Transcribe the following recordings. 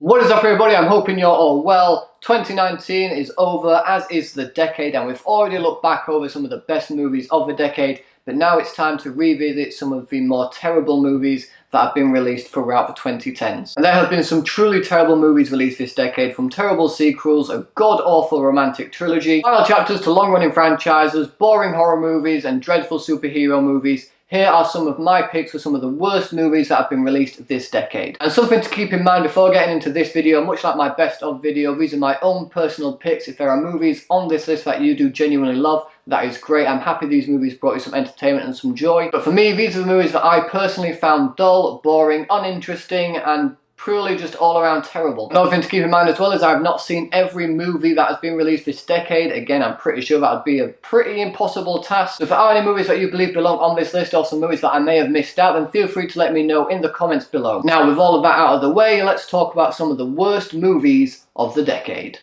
What is up everybody, I'm hoping you're all well. 2019 is over, as is the decade, and we've already looked back over some of the best movies of the decade, but now it's time to revisit some of the more terrible movies that have been released throughout the 2010s. And there have been some truly terrible movies released this decade, from terrible sequels, a god-awful romantic trilogy, final chapters to long-running franchises, boring horror movies, and dreadful superhero movies. Here are some of my picks for some of the worst movies that have been released this decade. And something to keep in mind before getting into this video, much like my best of video, these are my own personal picks. If there are movies on this list that you do genuinely love, that is great. I'm happy these movies brought you some entertainment and some joy. But for me, these are the movies that I personally found dull, boring, uninteresting, and purely just all around terrible. Another thing to keep in mind as well is I have not seen every movie that has been released this decade. Again, I'm pretty sure that would be a pretty impossible task. So if there are any movies that you believe belong on this list, or some movies that I may have missed out, then feel free to let me know in the comments below. Now, with all of that out of the way, let's talk about some of the worst movies of the decade.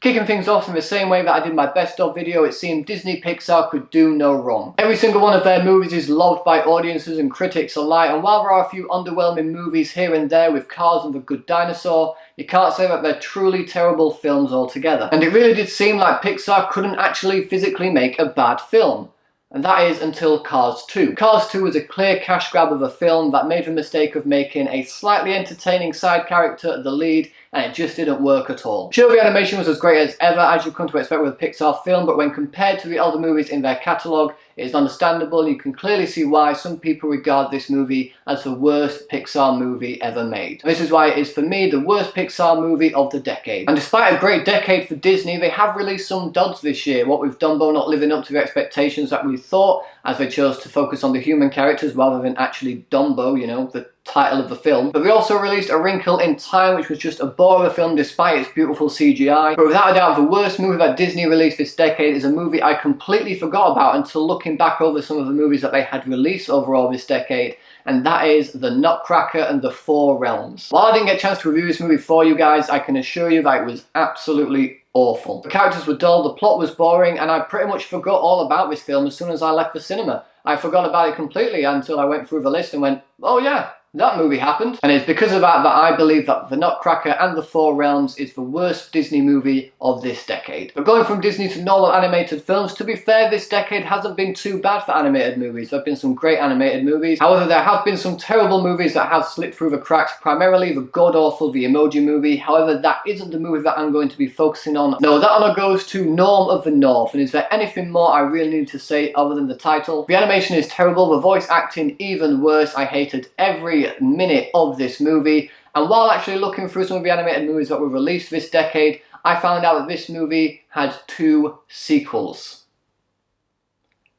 Kicking things off in the same way that I did my best of video, it seemed Disney Pixar could do no wrong. Every single one of their movies is loved by audiences and critics alike, and while there are a few underwhelming movies here and there with Cars and The Good Dinosaur, you can't say that they're truly terrible films altogether. And it really did seem like Pixar couldn't actually physically make a bad film. And that is until Cars 2. Cars 2 was a clear cash grab of a film that made the mistake of making a slightly entertaining side character the lead, and it just didn't work at all. Sure, the animation was as great as ever, as you've come to expect with a Pixar film, but when compared to the other movies in their catalogue, it is understandable, and you can clearly see why some people regard this movie as the worst Pixar movie ever made. And this is why it is, for me, the worst Pixar movie of the decade. And despite a great decade for Disney, they have released some duds this year, what with Dumbo not living up to the expectations that we thought, as they chose to focus on the human characters rather than actually Dumbo, you know, the title of the film. But they also released A Wrinkle in Time, which was just a bore of a film despite its beautiful CGI. But without a doubt, the worst movie that Disney released this decade is a movie I completely forgot about until looking back over some of the movies that they had released overall this decade, and that is The Nutcracker and the Four Realms. While I didn't get a chance to review this movie for you guys, I can assure you that it was absolutely awful. The characters were dull, the plot was boring, and I pretty much forgot all about this film as soon as I left the cinema. I forgot about it completely until I went through the list and went, oh yeah, that movie happened. And it's because of that that I believe that The Nutcracker and the Four Realms is the worst Disney movie of this decade. But going from Disney to normal animated films, to be fair, this decade hasn't been too bad for animated movies. There have been some great animated movies. However, there have been some terrible movies that have slipped through the cracks, primarily the god-awful The Emoji Movie. However, that isn't the movie that I'm going to be focusing on. No, that honor goes to Norm of the North. And is there anything more I really need to say other than the title? The animation is terrible, the voice acting even worse. I hated every minute of this movie, and while actually looking through some of the animated movies that were released this decade, I found out that this movie had 2 sequels.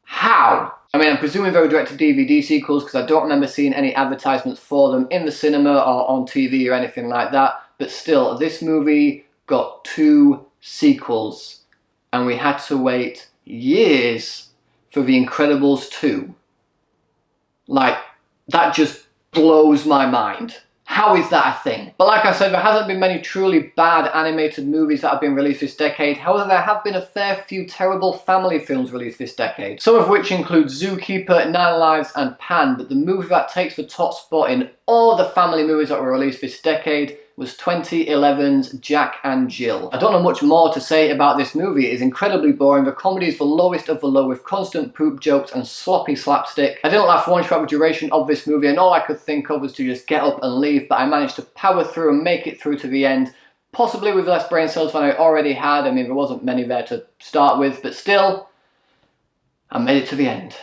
How? I mean, I'm presuming they were direct-to-DVD sequels because I don't remember seeing any advertisements for them in the cinema or on TV or anything like that, but still, this movie got 2 sequels, and we had to wait years for The Incredibles 2. Like, that just blows my mind. How is that a thing? But like I said, there hasn't been many truly bad animated movies that have been released this decade. However, there have been a fair few terrible family films released this decade. Some of which include Zookeeper, Nine Lives and Pan, but the movie that takes the top spot in all the family movies that were released this decade was 2011's Jack and Jill. I don't know much more to say about this movie. It is incredibly boring. The comedy is the lowest of the low, with constant poop jokes and sloppy slapstick. I didn't laugh once throughout the duration of this movie, and all I could think of was to just get up and leave, but I managed to power through and make it through to the end, possibly with less brain cells than I already had. I mean, there wasn't many there to start with, but still, I made it to the end.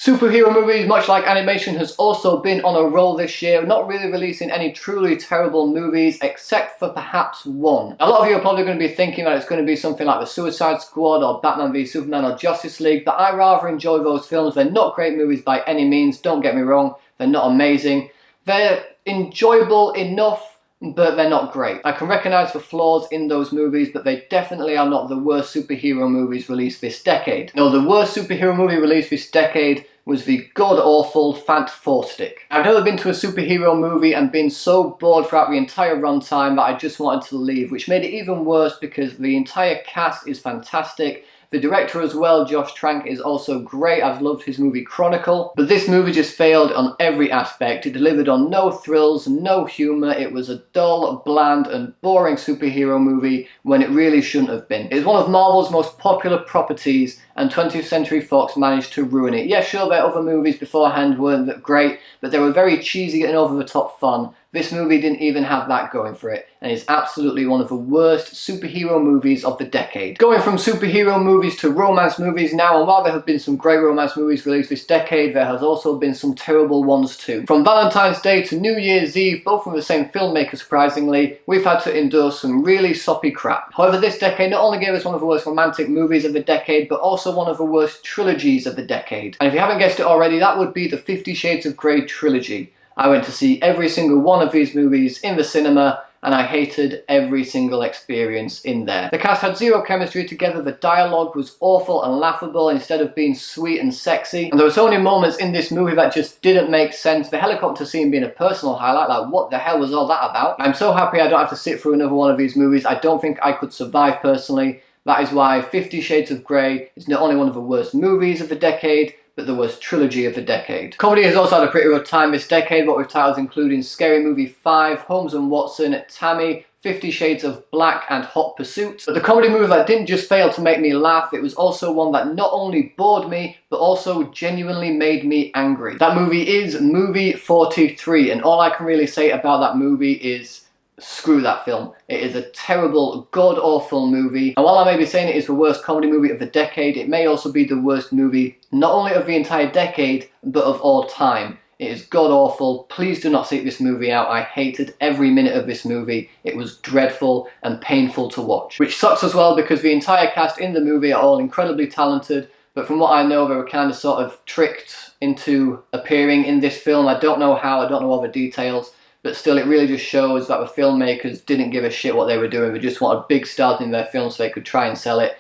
Superhero movies, much like animation, has also been on a roll this year, not really releasing any truly terrible movies, except for perhaps one. A lot of you are probably going to be thinking that it's going to be something like The Suicide Squad or Batman v Superman or Justice League, but I rather enjoy those films. They're not great movies by any means, don't get me wrong, they're not amazing. They're enjoyable enough, but they're not great. I can recognise the flaws in those movies, but they definitely are not the worst superhero movies released this decade. No, the worst superhero movie released this decade was the god-awful Fant4stic. I've never been to a superhero movie and been so bored throughout the entire runtime that I just wanted to leave, which made it even worse because the entire cast is fantastic. The director as well, Josh Trank, is also great. I've loved his movie Chronicle. But this movie just failed on every aspect. It delivered on no thrills, no humour. It was a dull, bland and boring superhero movie when it really shouldn't have been. It's one of Marvel's most popular properties and 20th Century Fox managed to ruin it. Yeah, sure, their other movies beforehand weren't that great, but they were very cheesy and over-the-top fun. This movie didn't even have that going for it, and is absolutely one of the worst superhero movies of the decade. Going from superhero movies to romance movies now, and while there have been some great romance movies released this decade, there has also been some terrible ones too. From Valentine's Day to New Year's Eve, both from the same filmmaker surprisingly, we've had to endure some really soppy crap. However, this decade not only gave us one of the worst romantic movies of the decade, but also one of the worst trilogies of the decade. And if you haven't guessed it already, that would be the 50 Shades of Grey trilogy. I went to see every single one of these movies in the cinema, and I hated every single experience in there. The cast had zero chemistry together, the dialogue was awful and laughable instead of being sweet and sexy, and there were so many moments in this movie that just didn't make sense. The helicopter scene being a personal highlight, like what the hell was all that about? I'm so happy I don't have to sit through another one of these movies. I don't think I could survive personally. That is why 50 Shades of Grey is not only one of the worst movies of the decade, but the worst trilogy of the decade. Comedy has also had a pretty rough time this decade, what with titles including Scary Movie 5, Holmes and Watson, Tammy, 50 Shades of Black and Hot Pursuit. But the comedy movie that didn't just fail to make me laugh, it was also one that not only bored me, but also genuinely made me angry. That movie is Movie 43, and all I can really say about that movie is screw that film. It is a terrible, god-awful movie. And while I may be saying it is the worst comedy movie of the decade, it may also be the worst movie, not only of the entire decade, but of all time. It is god-awful. Please do not seek this movie out. I hated every minute of this movie. It was dreadful and painful to watch. Which sucks as well because the entire cast in the movie are all incredibly talented, but from what I know, they were kind of sort of tricked into appearing in this film. I don't know how, I don't know all the details. But still, it really just shows that the filmmakers didn't give a shit what they were doing. They just wanted big stars in their film so they could try and sell it.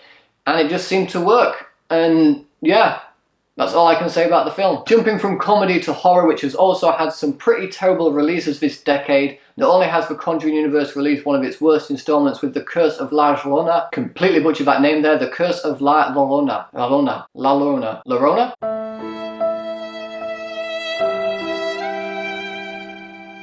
And it just seemed to work. And yeah, that's all I can say about the film. Jumping from comedy to horror, which has also had some pretty terrible releases this decade. Not only has the Conjuring universe released one of its worst installments with The Curse of La Llorona. Completely butchered that name there. The Curse of La Llorona. La Llorona. Llorona?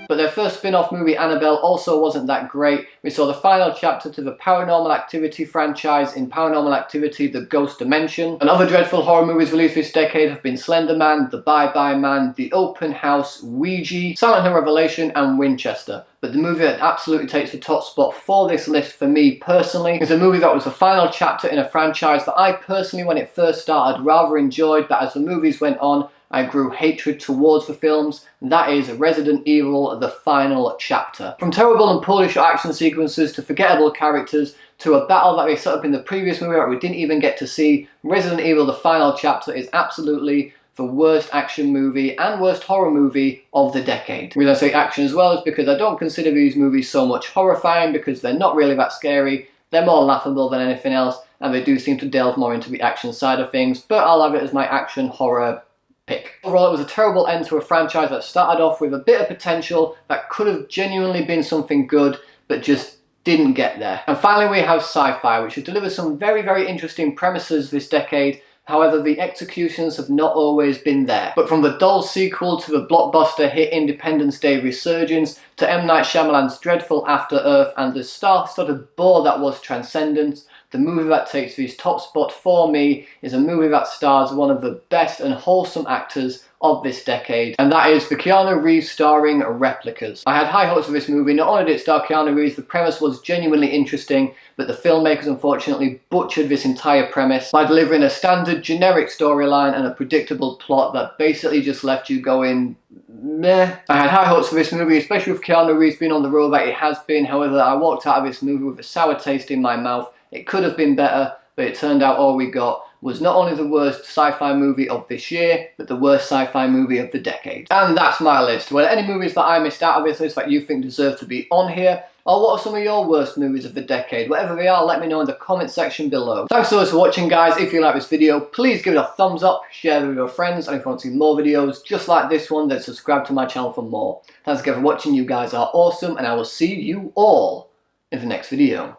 But their first spin-off movie, Annabelle, also wasn't that great. We saw the final chapter to the Paranormal Activity franchise in Paranormal Activity: The Ghost Dimension. And other dreadful horror movies released this decade have been Slender Man, The Bye-Bye Man, The Open House, Ouija, Silent Hill Revelation, and Winchester. But the movie that absolutely takes the top spot for this list for me personally is a movie that was the final chapter in a franchise that I personally, when it first started, rather enjoyed, but as the movies went on, I grew hatred towards the films. That is Resident Evil: The Final Chapter. From terrible and poorly shot action sequences to forgettable characters to a battle that they set up in the previous movie that we didn't even get to see, Resident Evil: The Final Chapter is absolutely the worst action movie and worst horror movie of the decade. The reason I say action as well is because I don't consider these movies so much horrifying because they're not really that scary. They're more laughable than anything else, and they do seem to delve more into the action side of things, but I'll have it as my action horror pick. Overall, it was a terrible end to a franchise that started off with a bit of potential that could have genuinely been something good, but just didn't get there. And finally, we have sci-fi, which has delivered some very, very interesting premises this decade. However, the executions have not always been there. But from the dull sequel to the blockbuster hit Independence Day resurgence, to M. Night Shyamalan's dreadful After Earth and the star-studded bore that was Transcendence, the movie that takes this top spot for me is a movie that stars one of the best and wholesome actors of this decade, and that is the Keanu Reeves starring Replicas. I had high hopes for this movie. Not only did it star Keanu Reeves, the premise was genuinely interesting, but the filmmakers unfortunately butchered this entire premise by delivering a standard generic storyline and a predictable plot that basically just left you going, meh. I had high hopes for this movie, especially with Keanu Reeves being on the role that it has been. However, I walked out of this movie with a sour taste in my mouth. It could have been better, but it turned out all we got was not only the worst sci-fi movie of this year, but the worst sci-fi movie of the decade. And that's my list. Were there any movies that I missed out of this list that you think deserve to be on here? Or what are some of your worst movies of the decade? Whatever they are, let me know in the comment section below. Thanks so much for watching, guys. If you like this video, please give it a thumbs up, share it with your friends, and if you want to see more videos just like this one, then subscribe to my channel for more. Thanks again for watching. You guys are awesome, and I will see you all in the next video.